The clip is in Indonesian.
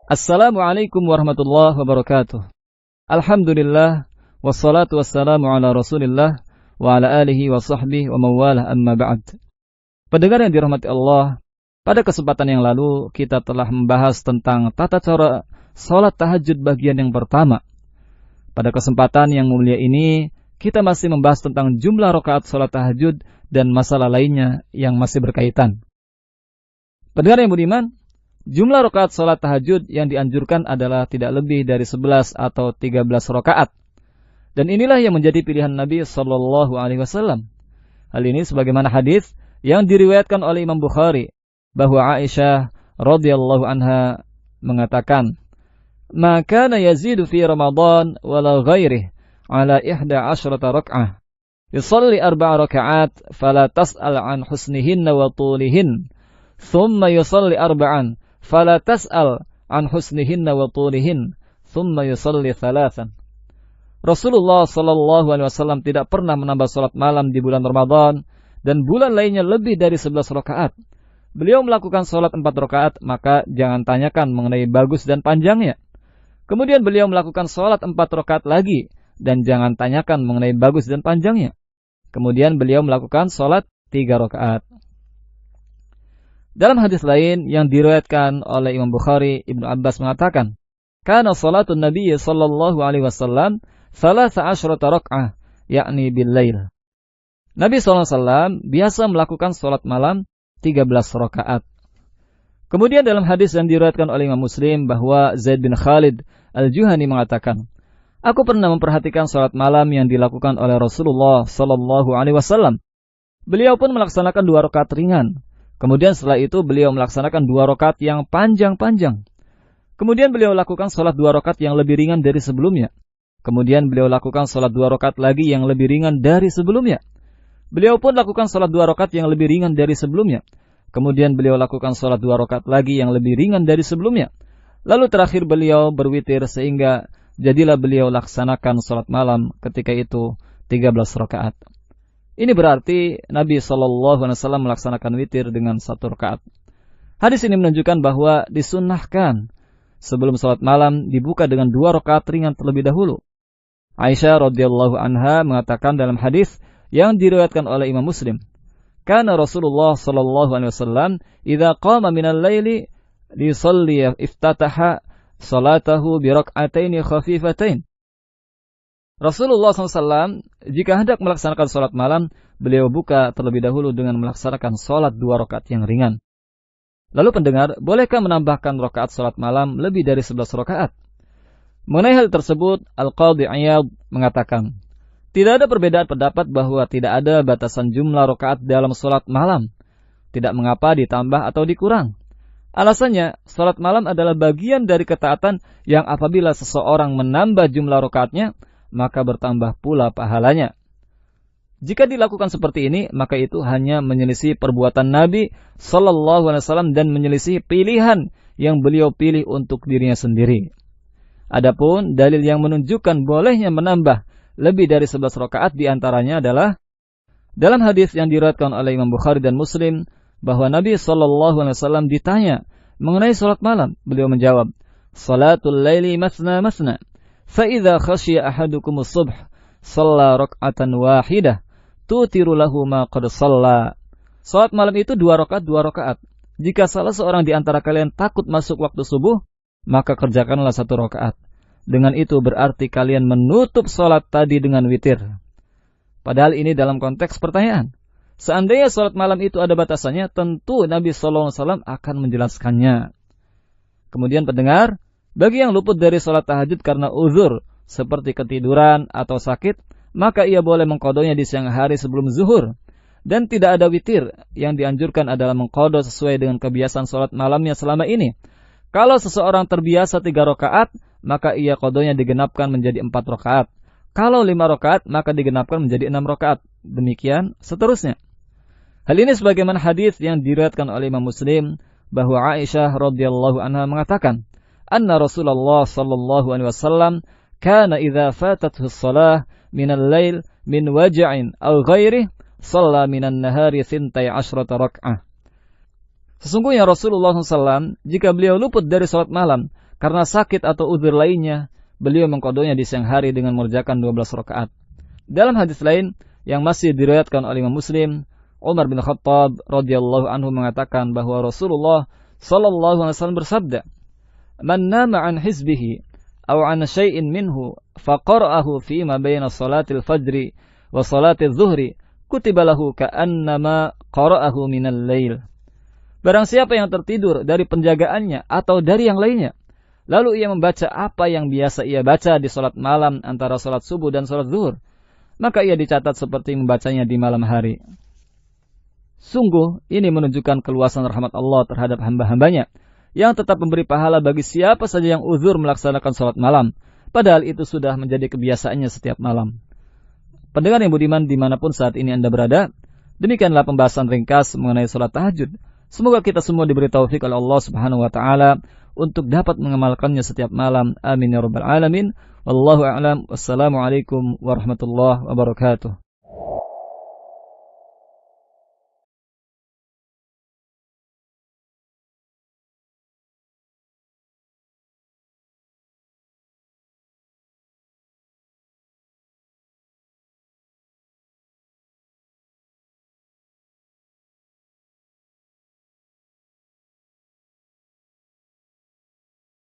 Assalamualaikum warahmatullahi wabarakatuh. Alhamdulillah, wassalatu wassalamu ala rasulillah, wa ala alihi wa sahbihi wa mawalah amma ba'd. Pendengar yang dirahmati Allah, pada kesempatan yang lalu kita telah membahas tentang tata cara salat tahajud bagian yang pertama. Pada kesempatan yang mulia ini, kita masih membahas tentang jumlah rakaat salat tahajud dan masalah lainnya yang masih berkaitan. Pendengar yang budiman, jumlah rakaat salat tahajud yang dianjurkan adalah tidak lebih dari 11 atau 13 rakaat. Dan inilah yang menjadi pilihan Nabi sallallahu alaihi wasallam. Hal ini sebagaimana hadis yang diriwayatkan oleh Imam Bukhari bahwa Aisyah radhiyallahu anha mengatakan, "Ma kana yazidu fi Ramadan wala ghairihi ala 11 rak'ah. Yusalli 4 raka'at fala tas'al an husnihinna wa tulihin, thumma yusalli 4 fala tas'al an husnihinna wa tulihin, thumma yusalli 3." Rasulullah sallallahu alaihi wasallam tidak pernah menambah salat malam di bulan Ramadan dan bulan lainnya lebih dari 11 rakaat. Beliau melakukan salat 4 rakaat, maka jangan tanyakan mengenai bagus dan panjangnya. Kemudian beliau melakukan salat 4 rakaat lagi dan jangan tanyakan mengenai bagus dan panjangnya. Kemudian beliau melakukan salat 3 rakaat. Dalam hadis lain yang diriwayatkan oleh Imam Bukhari, Ibnu Abbas mengatakan, "Kana salatun Nabi sallallahu alaihi wasallam 13 rak'ah, yakni bil lail." Nabi SAW biasa melakukan salat malam 13 rakaat. Kemudian dalam hadis yang diriwayatkan oleh Imam Muslim bahwa Zaid bin Khalid Al-Juhani mengatakan, "Aku pernah memperhatikan salat malam yang dilakukan oleh Rasulullah sallallahu alaihi wasallam. Beliau pun melaksanakan 2 rakaat ringan. Kemudian setelah itu beliau melaksanakan 2 rakaat yang panjang-panjang. Kemudian beliau lakukan salat 2 rakaat yang lebih ringan dari sebelumnya. Kemudian beliau lakukan salat 2 rakaat lagi yang lebih ringan dari sebelumnya. Beliau pun lakukan salat 2 rakaat yang lebih ringan dari sebelumnya. Kemudian beliau lakukan salat 2 rakaat lagi yang lebih ringan dari sebelumnya. Lalu terakhir beliau berwitir sehingga jadilah beliau laksanakan salat malam ketika itu 13 rakaat." Ini berarti Nabi SAW melaksanakan witir dengan 1 rakaat. Hadis ini menunjukkan bahwa disunnahkan sebelum salat malam dibuka dengan 2 rakaat ringan terlebih dahulu. Aisyah radhiyallahu anha mengatakan dalam hadis yang diriwayatkan oleh Imam Muslim, "Kana Rasulullah sallallahu alaihi wasallam idza qama minal laili lisalli iftataha salatahu bi rak'ataini khafifatain." Rasulullah SAW jika hendak melaksanakan salat malam, beliau buka terlebih dahulu dengan melaksanakan salat 2 rakaat yang ringan. Lalu pendengar, bolehkah menambahkan rakaat salat malam lebih dari 11 rakaat? Mengenai hal tersebut, Al-Qadhi Iyad mengatakan, tidak ada perbedaan pendapat bahwa tidak ada batasan jumlah rakaat dalam salat malam. Tidak mengapa ditambah atau dikurang. Alasannya, salat malam adalah bagian dari ketaatan yang apabila seseorang menambah jumlah rakaatnya, maka bertambah pula pahalanya. Jika dilakukan seperti ini, maka itu hanya menyelisih perbuatan Nabi sallallahu alaihi wasallam dan menyelisih pilihan yang beliau pilih untuk dirinya sendiri. Adapun dalil yang menunjukkan bolehnya menambah lebih dari 11 rakaat diantaranya adalah dalam hadis yang diriwayatkan oleh Imam Bukhari dan Muslim bahwa Nabi sallallahu alaihi wasallam ditanya mengenai salat malam, beliau menjawab, "Salatul laili masna masna. فَإِذَا خَشِيَ أَحَدُكُمُ الصُّبْحَ صَلَّى رَكْعَةً وَاحِدَةً تُوتِرُ لَهُ مَا قَدْ صَلَّى." Salat malam itu 2 rakaat 2 rakaat. Jika salah seorang di antara kalian takut masuk waktu subuh, maka kerjakanlah 1 rakaat. Dengan itu berarti kalian menutup salat tadi dengan witir. Padahal ini dalam konteks pertanyaan. Seandainya salat malam itu ada batasannya, tentu Nabi sallallahu alaihi wasallam akan menjelaskannya. Kemudian pendengar, bagi yang luput dari salat tahajud karena uzur seperti ketiduran atau sakit, maka ia boleh mengqadhonya di siang hari sebelum zuhur. Dan tidak ada witir, yang dianjurkan adalah mengqadho sesuai dengan kebiasaan salat malamnya selama ini. Kalau seseorang terbiasa 3 rakaat, maka ia qadhonya digenapkan menjadi 4 rakaat. Kalau 5 rakaat, maka digenapkan menjadi 6 rakaat. Demikian seterusnya. Hal ini sebagaimana hadis yang diriwayatkan oleh Imam Muslim bahwa Aisyah radhiyallahu anha mengatakan, anna Rasulullah sallallahu alaihi wasallam kana idza fatathu shalah minal lail min waja'in aw ghairihi shalla minan nahari 12 rak'ah. Sesungguhnya Rasulullah SAW jika beliau luput dari salat malam Karena sakit atau uzur lainnya, beliau mengqadanya di siang hari dengan mengerjakan 12 rakaat. Dalam hadis lain yang masih diriwayatkan oleh Imam Muslim, Umar bin Khattab radhiyallahu anhu mengatakan bahwa Rasulullah sallallahu alaihi wasallam bersabda, "Man nama an hizbihi aw an syai'in minhu faqara'ahu fi ma baina salatil fajri wa salatil zuhri, kutiba lahu ka'annama qara'ahu minal lail." Barang siapa yang tertidur dari penjagaannya atau dari yang lainnya, lalu ia membaca apa yang biasa ia baca di salat malam antara salat subuh dan salat zuhur, maka ia dicatat seperti membacanya di malam hari. Sungguh, ini menunjukkan keluasan rahmat Allah terhadap hamba-hambanya, yang tetap memberi pahala bagi siapa saja yang uzur melaksanakan salat malam, padahal itu sudah menjadi kebiasaannya setiap malam. Pendengar yang budiman dimanapun saat ini Anda berada, demikianlah pembahasan ringkas mengenai salat tahajud. Semoga kita semua diberi taufik oleh Allah Subhanahu wa taala untuk dapat mengamalkannya setiap malam. Amin ya rabbal alamin. Wallahu a'lam. Wassalamualaikum warahmatullahi wabarakatuh.